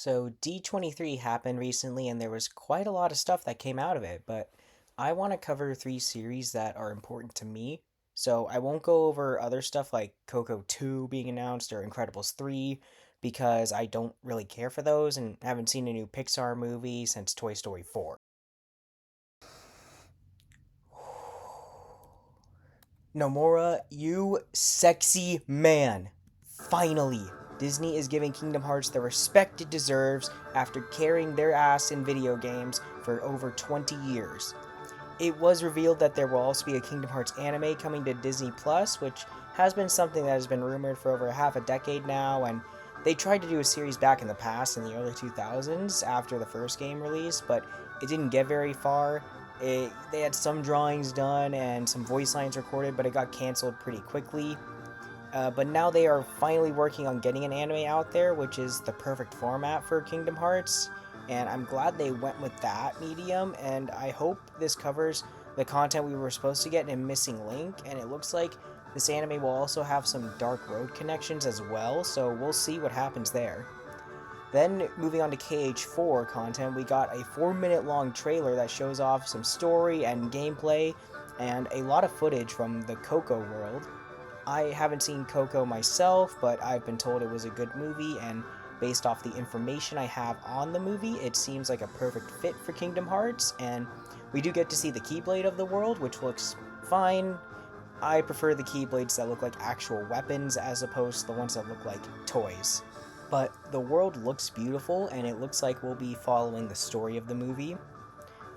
So D23 happened recently and there was quite a lot of stuff that came out of it, but I want to cover three series that are important to me. So I won't go over other stuff like Coco 2 being announced or Incredibles 3 because I don't really care for those and haven't seen a new Pixar movie since Toy Story 4. Nomura, you sexy man. Finally, Disney is giving Kingdom Hearts the respect it deserves after carrying their ass in video games for over 20 years. It was revealed that there will also be a Kingdom Hearts anime coming to Disney Plus, which has been something that has been rumored for over half a decade now, and they tried to do a series back in the past in the early 2000s after the first game release, but it didn't get very far. They had some drawings done and some voice lines recorded, but it got canceled pretty quickly. But now they are finally working on getting an anime out there, which is the perfect format for Kingdom Hearts. And I'm glad they went with that medium, and I hope this covers the content we were supposed to get in Missing Link, and it looks like this anime will also have some Dark Road connections as well, so we'll see what happens there. Then, moving on to KH4 content, we got a 4-minute long trailer that shows off some story and gameplay, and a lot of footage from the Coco world. I haven't seen Coco myself, but I've been told it was a good movie, and based off the information I have on the movie, it seems like a perfect fit for Kingdom Hearts, and we do get to see the Keyblade of the world, which looks fine. I prefer the Keyblades that look like actual weapons as opposed to the ones that look like toys. But the world looks beautiful, and it looks like we'll be following the story of the movie.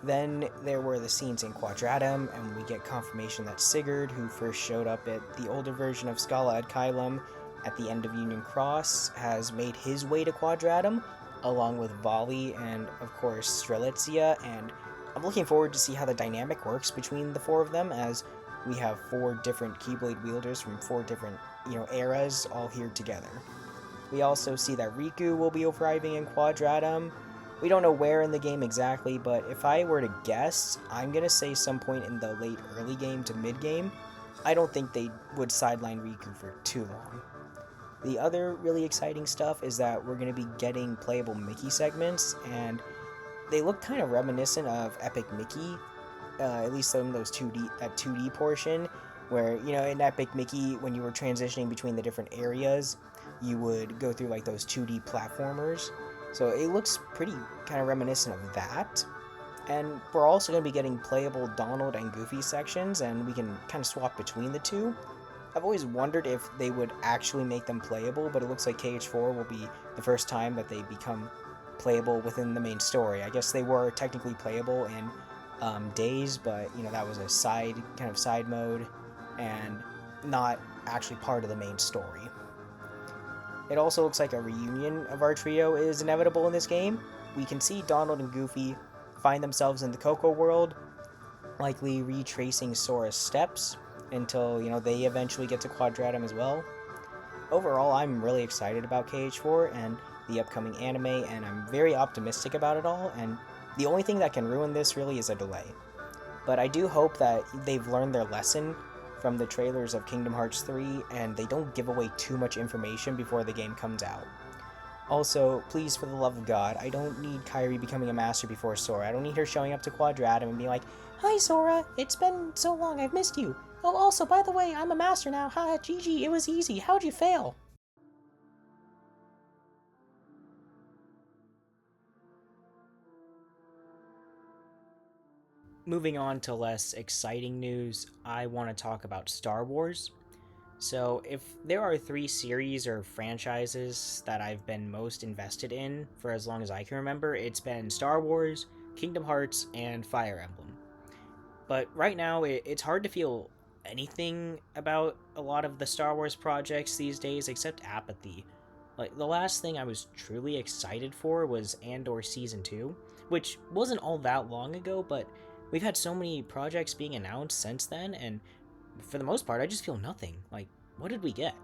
Then there were the scenes in Quadratum, and we get confirmation that Sigurd, who first showed up at the older version of Scala at Kylum at the end of Union Cross, has made his way to Quadratum, along with Volley and, of course, Strelitzia, and I'm looking forward to see how the dynamic works between the four of them, as we have four different Keyblade wielders from four different, eras all here together. We also see that Riku will be arriving in Quadratum. We don't know where in the game exactly, but if I were to guess, I'm going to say some point in the late early game to mid game. I don't think they would sideline Riku for too long. The other really exciting stuff is that we're going to be getting playable Mickey segments, and they look kind of reminiscent of Epic Mickey, at least some of those 2D portion, where in Epic Mickey, when you were transitioning between the different areas, you would go through like those 2D platformers. So it looks pretty kind of reminiscent of that. And we're also going to be getting playable Donald and Goofy sections, and we can kind of swap between the two. I've always wondered if they would actually make them playable, but it looks like KH4 will be the first time that they become playable within the main story. I guess they were technically playable in Days, but that was a side mode, and not actually part of the main story. It also looks like a reunion of our trio is inevitable in this game. We can see Donald and Goofy find themselves in the Coco world, likely retracing Sora's steps until, they eventually get to Quadratum as well. Overall, I'm really excited about KH4 and the upcoming anime, and I'm very optimistic about it all, and the only thing that can ruin this really is a delay. But I do hope that they've learned their lesson from the trailers of Kingdom Hearts 3, and they don't give away too much information before the game comes out. Also, please, for the love of God, I don't need Kairi becoming a master before Sora. I don't need her showing up to Quadratum and being like, "Hi Sora, it's been so long, I've missed you. Oh, also, by the way, I'm a master now. Haha, GG, it was easy. How'd you fail?" Moving on to less exciting news, I want to talk about Star Wars. So, if there are three series or franchises that I've been most invested in for as long as I can remember, it's been Star Wars, Kingdom Hearts, and Fire Emblem. But right now, it's hard to feel anything about a lot of the Star Wars projects these days except apathy. Like, the last thing I was truly excited for was Andor Season 2, which wasn't all that long ago, but we've had so many projects being announced since then, and for the most part, I just feel nothing. Like, what did we get?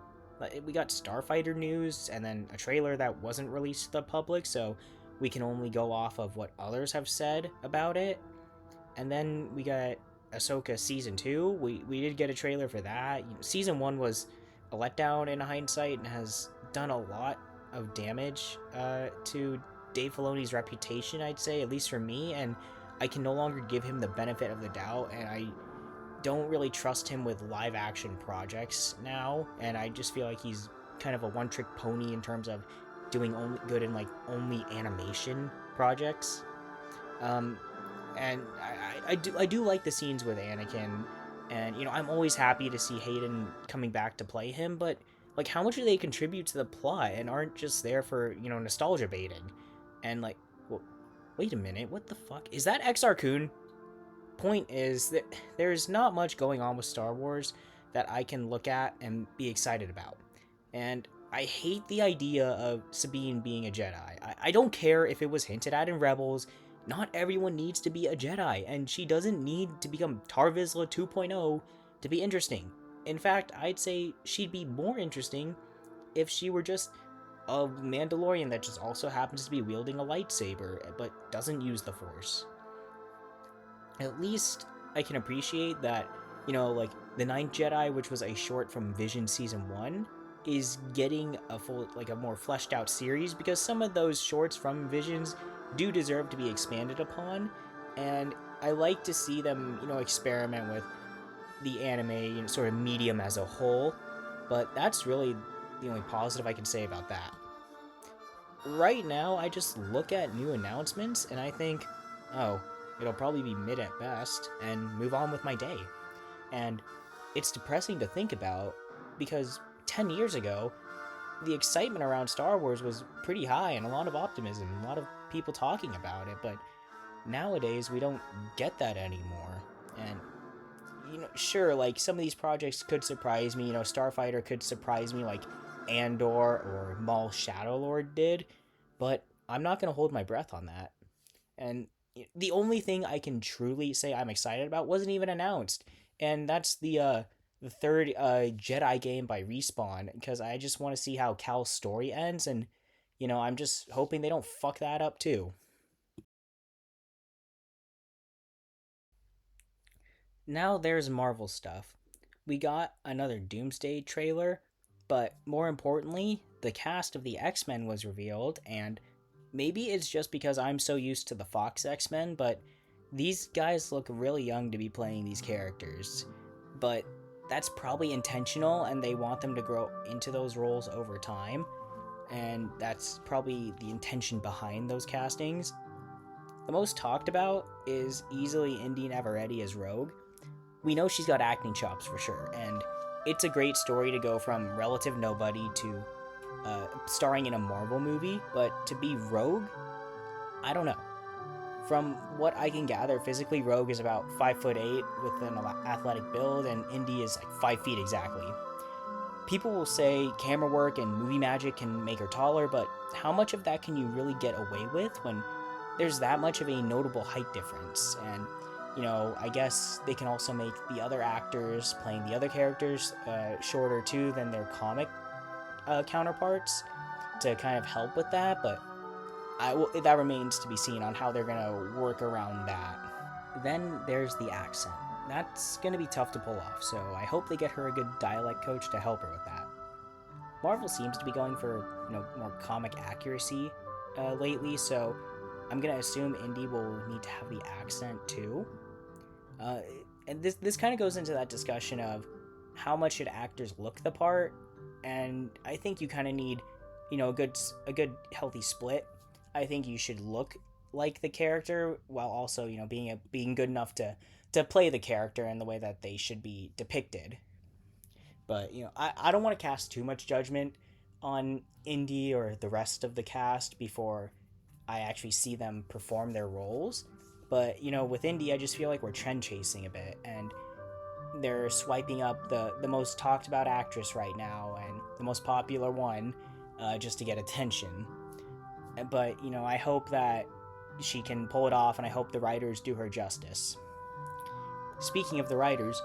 Like, we got Starfighter news, and then a trailer that wasn't released to the public, so we can only go off of what others have said about it. And then we got Ahsoka Season 2. We did get a trailer for that. Season 1 was a letdown in hindsight and has done a lot of damage to Dave Filoni's reputation, I'd say, at least for me, and I can no longer give him the benefit of the doubt, and I don't really trust him with live action projects now, and I just feel like he's kind of a one-trick pony in terms of doing only good in like only animation projects. And I do like the scenes with Anakin, and I'm always happy to see Hayden coming back to play him, but like how much do they contribute to the plot and aren't just there for nostalgia baiting? And like, well, wait a minute, what the fuck is that? Exar Kun? Point is that there's not much going on with Star Wars that I can look at and be excited about. And I hate the idea of Sabine being a Jedi. I don't care if it was hinted at in Rebels. Not everyone needs to be a Jedi, and she doesn't need to become Tar Vizsla 2.0 to be interesting. In fact, I'd say she'd be more interesting if she were just a Mandalorian that just also happens to be wielding a lightsaber, but doesn't use the Force. At least I can appreciate that, like the Ninth Jedi, which was a short from Vision Season 1, is getting a full, like a more fleshed out series, because some of those shorts from Visions do deserve to be expanded upon, and I like to see them, experiment with the anime, sort of medium as a whole, but that's really the only positive I can say about that. Right now, I just look at new announcements and I think, oh, it'll probably be mid at best, and move on with my day. And it's depressing to think about, because 10 years ago, the excitement around Star Wars was pretty high and a lot of optimism, a lot of people talking about it, but nowadays we don't get that anymore. And sure, like some of these projects could surprise me, Starfighter could surprise me like Andor or Maul Shadowlord did, but I'm not going to hold my breath on that. And the only thing I can truly say I'm excited about wasn't even announced, and that's the third Jedi game by Respawn, because I just want to see how Cal's story ends, and I'm just hoping they don't fuck that up too. Now there's Marvel stuff. We got another Doomsday trailer, but more importantly, the cast of the X-Men was revealed, and maybe it's just because I'm so used to the Fox X-Men, but these guys look really young to be playing these characters. But that's probably intentional, and they want them to grow into those roles over time, and that's probably the intention behind those castings. The most talked about is easily Indy Navarrete as Rogue. We know she's got acting chops for sure, and it's a great story to go from relative nobody to starring in a Marvel movie, but to be Rogue, I don't know. From what I can gather, physically Rogue is about 5'8" with an athletic build, and Indy is like 5 feet exactly. People will say camera work and movie magic can make her taller, but how much of that can you really get away with when there's that much of a notable height difference? And I guess they can also make the other actors playing the other characters shorter too than their comic counterparts to kind of help with that, but that remains to be seen on how they're going to work around that. Then there's the accent. That's going to be tough to pull off, so I hope they get her a good dialect coach to help her with that. Marvel seems to be going for more comic accuracy lately, so I'm going to assume Indy will need to have the accent too. And this kind of goes into that discussion of how much should actors look the part, and I think you kind of need a good healthy split. I think you should look like the character while also being good enough to play the character in the way that they should be depicted. But I don't want to cast too much judgment on Indy or the rest of the cast before I actually see them perform their roles. But with Indy, I just feel like we're trend chasing a bit, and they're swiping up the most talked about actress right now and the most popular one just to get attention. But I hope that she can pull it off, and I hope the writers do her justice. Speaking of the writers,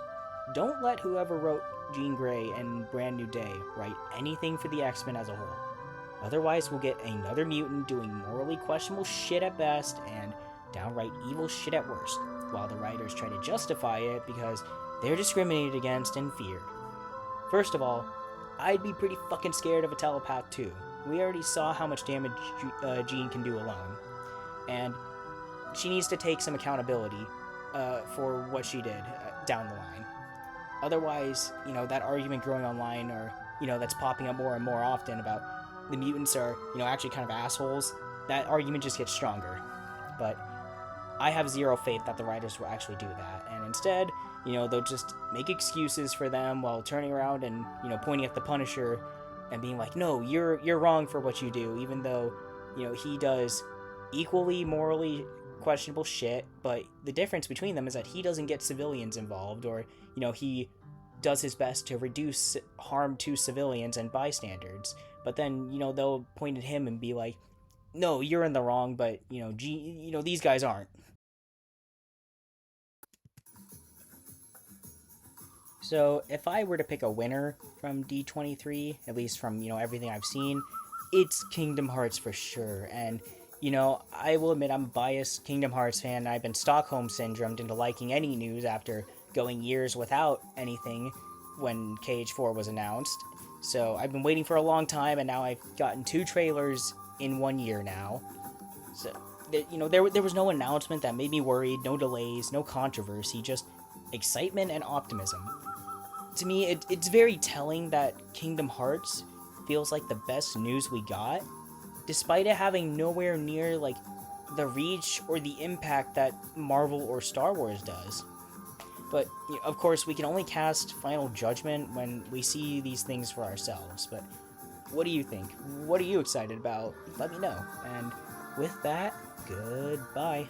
don't let whoever wrote Jean Grey and Brand New Day write anything for the X-Men as a whole. Otherwise, we'll get another mutant doing morally questionable shit at best and downright evil shit at worst, while the writers try to justify it because they're discriminated against and feared. First of all, I'd be pretty fucking scared of a telepath too. We already saw how much damage Jean can do alone, and she needs to take some accountability for what she did down the line. Otherwise, that argument growing online, or that's popping up more and more often about the mutants are actually kind of assholes. That argument just gets stronger. But I have zero faith that the writers will actually do that, and instead, they'll just make excuses for them while turning around and pointing at the Punisher and being like, "No, you're wrong for what you do," even though he does equally morally questionable shit. But the difference between them is that he doesn't get civilians involved, or he does his best to reduce harm to civilians and bystanders. But then they'll point at him and be like, "No, you're in the wrong," but these guys aren't. So if I were to pick a winner from D23, at least from everything I've seen, it's Kingdom Hearts for sure. And I will admit I'm a biased Kingdom Hearts fan, and I've been Stockholm syndromed into liking any news after going years without anything when KH4 was announced. So I've been waiting for a long time, and now I've gotten 2 trailers in 1 year now. So there was no announcement that made me worried, no delays, no controversy, just excitement and optimism. To me, it's very telling that Kingdom Hearts feels like the best news we got, despite it having nowhere near like the reach or the impact that Marvel or Star Wars does. But of course, we can only cast final judgment when we see these things for ourselves. But what do you think? What are you excited about? Let me know. And with that, goodbye.